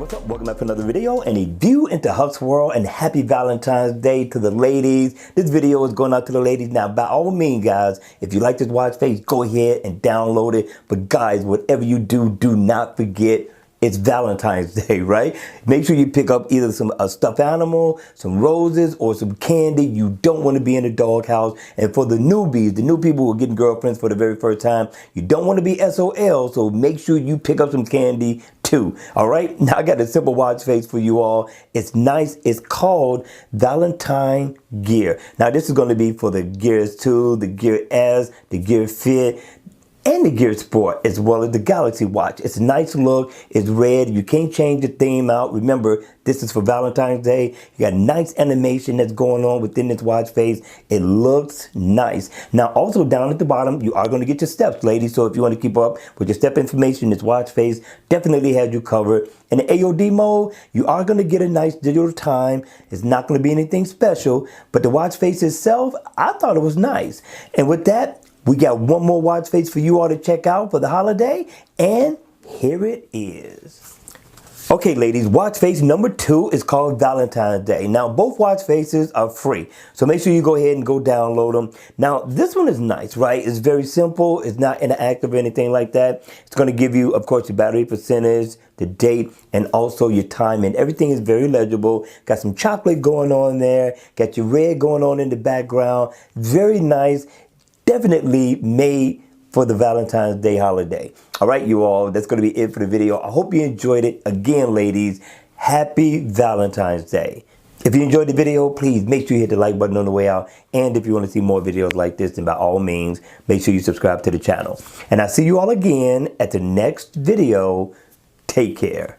What's up? Welcome back to another video and a view into Huck's world, and happy Valentine's Day to the ladies. This video is going out to the ladies. Now, by all means, guys, if you like this watch face, go ahead and download it. But guys, whatever you do, do not forget it's Valentine's Day, right? Make sure you pick up either some stuffed animal, some roses, or some candy. You don't want to be in the doghouse. And for the newbies, the new people who are getting girlfriends for the very first time, you don't want to be SOL, so make sure you pick up some candy too. All right? Now I got a simple watch face for you all. It's nice. It's called Valentine Gear. Now this is going to be for the Gears 2, the Gear S, the Gear Fit, and the Gear Sport, as well as the Galaxy watch. It's a nice look. It's red. You can't change the theme out. Remember, this is for Valentine's Day. You got nice animation that's going on within this watch face. It looks nice. Now, also down at the bottom, you are going to get your steps, ladies. So if you want to keep up with your step information, this watch face definitely has you covered. In the AOD mode, you are going to get a nice digital time. It's not going to be anything special, but the watch face itself, I thought it was nice. And with that, we got one more watch face for you all to check out for the holiday, and here it is. Okay, ladies, watch face number 2 is called Valentine's Day. Now, both watch faces are free, so make sure you go ahead and go download them. Now, this one is nice, right? It's very simple. It's not interactive or anything like that. It's going to give you, of course, your battery percentage, the date, and also your time, and everything is very legible. Got some chocolate going on there. Got your red going on in the background. Very nice. Definitely made for the Valentine's Day holiday. All right, you all, that's going to be it for the video. I hope you enjoyed it. Again, ladies, happy Valentine's Day. If you enjoyed the video, please make sure you hit the like button on the way out. And if you want to see more videos like this, then by all means, make sure you subscribe to the channel. And I'll see you all again at the next video. Take care.